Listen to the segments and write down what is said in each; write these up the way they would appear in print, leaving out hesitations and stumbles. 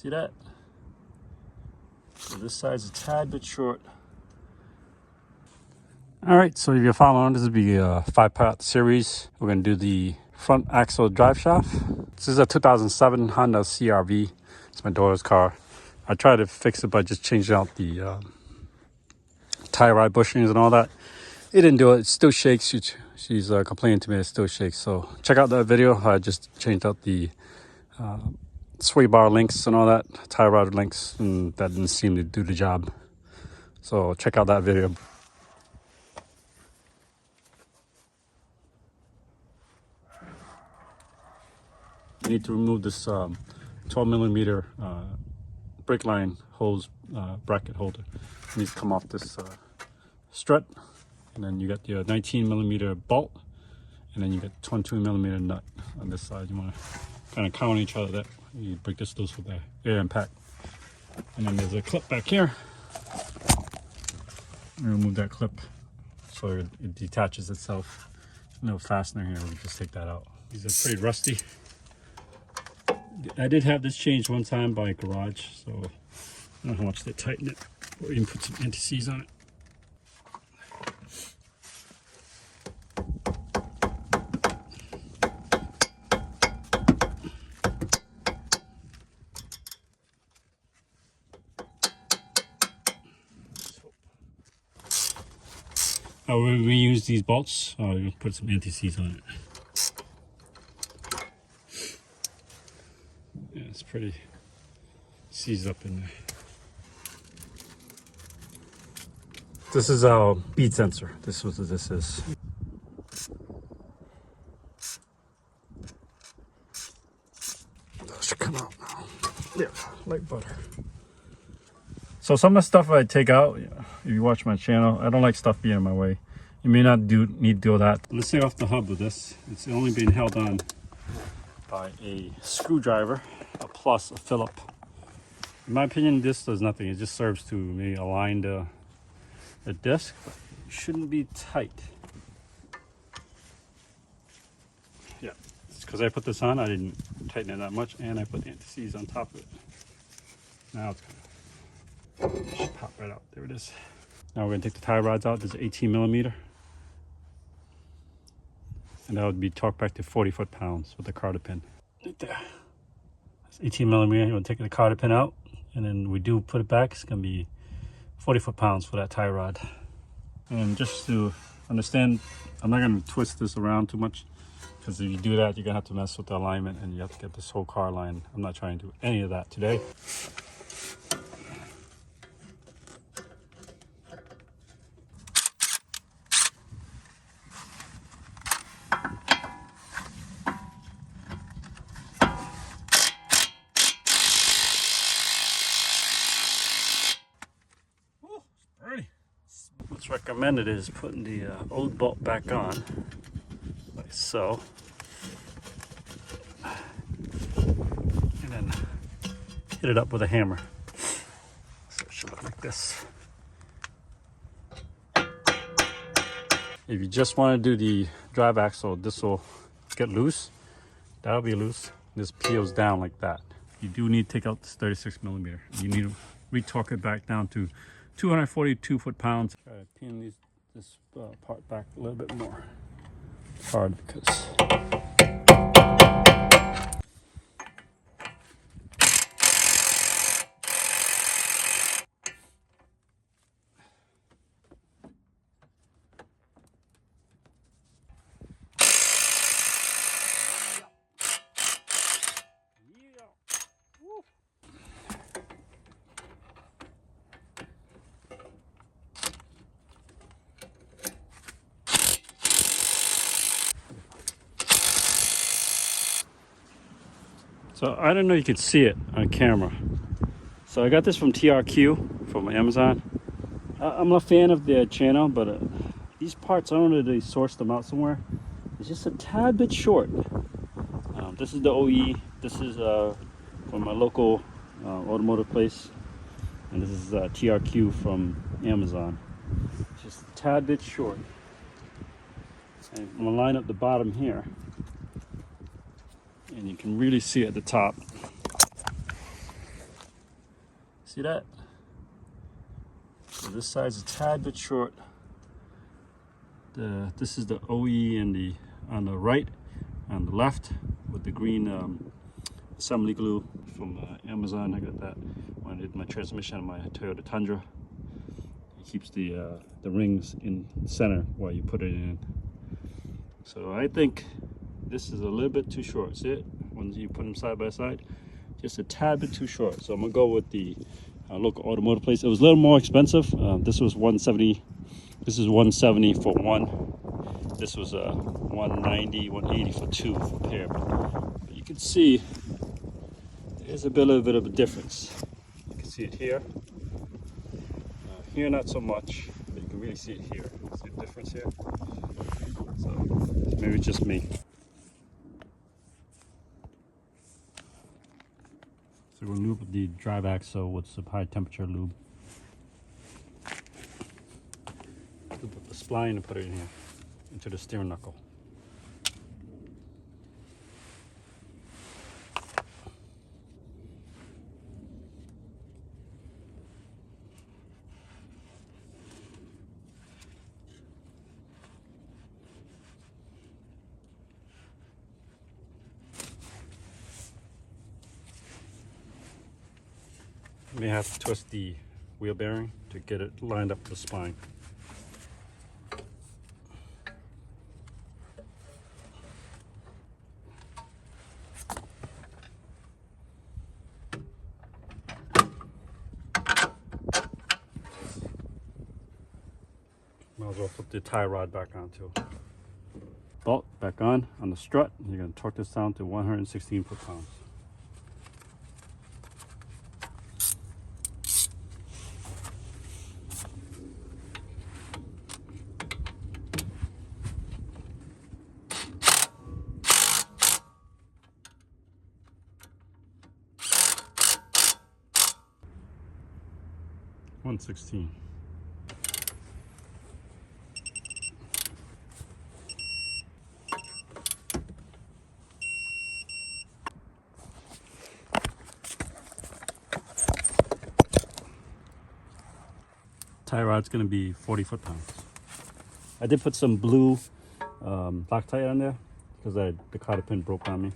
See that? So this side's a tad bit short. All right, so if you're following, this will be a 5-part series. We're gonna do the front axle drive shaft. This is a 2007 Honda CRV. It's my daughter's car. I tried to fix it by just changing out the tie rod bushings and all that. It didn't do it. It still shakes. She's complaining to me it still shakes. So check out that video. I just changed out the sway bar links and all that, tie rod links, and that didn't seem to do the job. So check out that video. You need to remove this 12mm brake line hose bracket holder. It needs to come off this strut, and then you got your 19mm bolt, and then you got 22mm nut on this side. You want to kind of count each other. That you break this loose with the air impact, and then there's a clip back here. Remove that clip so it detaches itself. No fastener here. We just take that out. These are pretty rusty. I did have this changed one time by a garage, so I don't know how much they tighten it, or even put some anti-seize on it. I will reuse these bolts. I'll put some anti-seize on it. Yeah, it's pretty seized up in there. This is our bead sensor. This is what this is. That should come out now. Yeah, like butter. So some of the stuff I take out, if you watch my channel, I don't like stuff being in my way. You may not need to do that. Let's take off the hub with this. It's only being held on by a screwdriver, plus a Phillip. In my opinion, this does nothing. It just serves to maybe align the disc, but it shouldn't be tight. Yeah, it's because I put this on, I didn't tighten it that much, and I put anti-seize on top of it. Now it's kind of should pop right out. There it is. Now we're gonna take the tie rods out. This is 18mm, and that would be torqued back to 40 foot-pounds with the carter pin. Right there. 18mm. You want to take the carter pin out, and then we do put it back. It's gonna be 40 foot-pounds for that tie rod. And just to understand, I'm not gonna twist this around too much, because if you do that, you're gonna have to mess with the alignment, and you have to get this whole car line. I'm not trying to do any of that today. What's recommended is putting the old bolt back on, like so, and then hit it up with a hammer. So it should look like this. If you just want to do the drive axle, this will get loose. That'll be loose. This peels down like that. You do need to take out this 36mm. You need to retorque it back down to 242 foot-pounds. Try to pin this part back a little bit more. It's hard because so I don't know if you can see it on camera. So I got this from TRQ from Amazon. I'm a fan of their channel, but these parts, I don't know if they sourced them out somewhere. It's just a tad bit short. This is the OE. This is from my local automotive place. And this is TRQ from Amazon. It's just a tad bit short. And I'm gonna line up the bottom here. And you can really see at the top. See that? So this side's a tad bit short. This is the OE on the right, on the left, with the green assembly glue from Amazon. I got that when I did my transmission on my Toyota Tundra. It keeps the rings in center while you put it in. So I think this is a little bit too short. See it? When you put them side by side, just a tad bit too short. So I'm gonna go with the local automotive place. It was a little more expensive. This was $170. This is $170 for one. This was $190, $180 for two for pair. But you can see there's a little bit of a difference. You can see it here. Here not so much, but you can really see it here. See the difference here? So maybe it's just me. So we'll lube the drive axle with some high temperature lube. Lube up the spline and put it in here, into the steering knuckle. You may have to twist the wheel bearing to get it lined up with the spine. Might as well put the tie rod back on too. Bolt back on the strut. You're going to torque this down to 116 foot-pounds. $116. Tie rod's going to be 40 foot-pounds. I did put some blue Loctite on there because the cotter pin broke on me.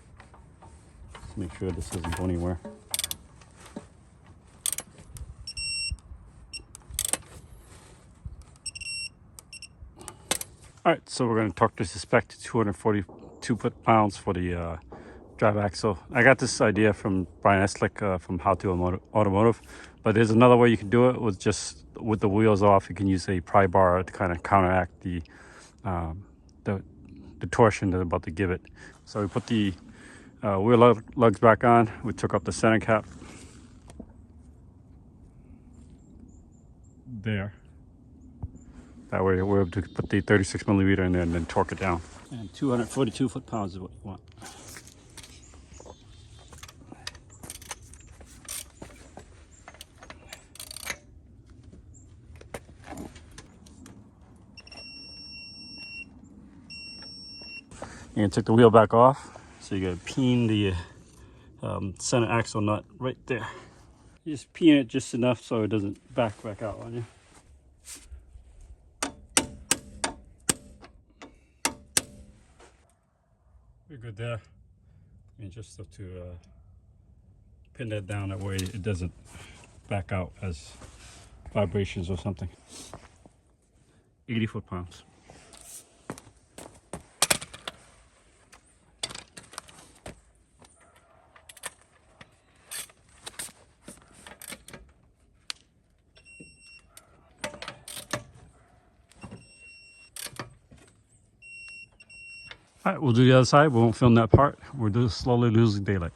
Just make sure this doesn't go anywhere. Alright, so we're going to torque this to spec to 242 foot-pounds for the drive axle. I got this idea from Brian Eslick from How to Automotive, but there's another way you can do it with the wheels off. You can use a pry bar to kind of counteract the torsion that I'm about to give it. So we put the wheel lugs back on. We took up the center cap. There. That way we're able to put the 36 millimeter in there and then torque it down. And 242 foot-pounds is what you want. And take the wheel back off. So you gotta peen the center axle nut right there. You just peen it just enough so it doesn't back out on you. We're good there. And just have to pin that down, that way it doesn't back out as vibrations or something. 80 foot-pounds. All right, we'll do the other side. We won't film that part. We'll do slowly losing daylight.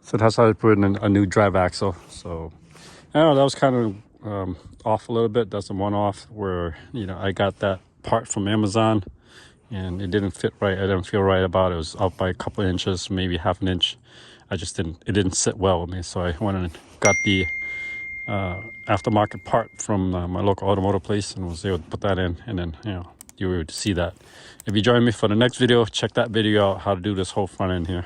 So that's how I put in a new drive axle. So I don't know, that was kind of off a little bit. That's a one-off where, you know, I got that part from Amazon and it didn't fit right. I didn't feel right about it. It was out by a couple of inches, maybe half an inch. It didn't sit well with me. So I went and got the aftermarket part from my local automotive place and was able to put that in, and then, you know, you were able to see that. If you join me for the next video, check that video out, how to do this whole front end here.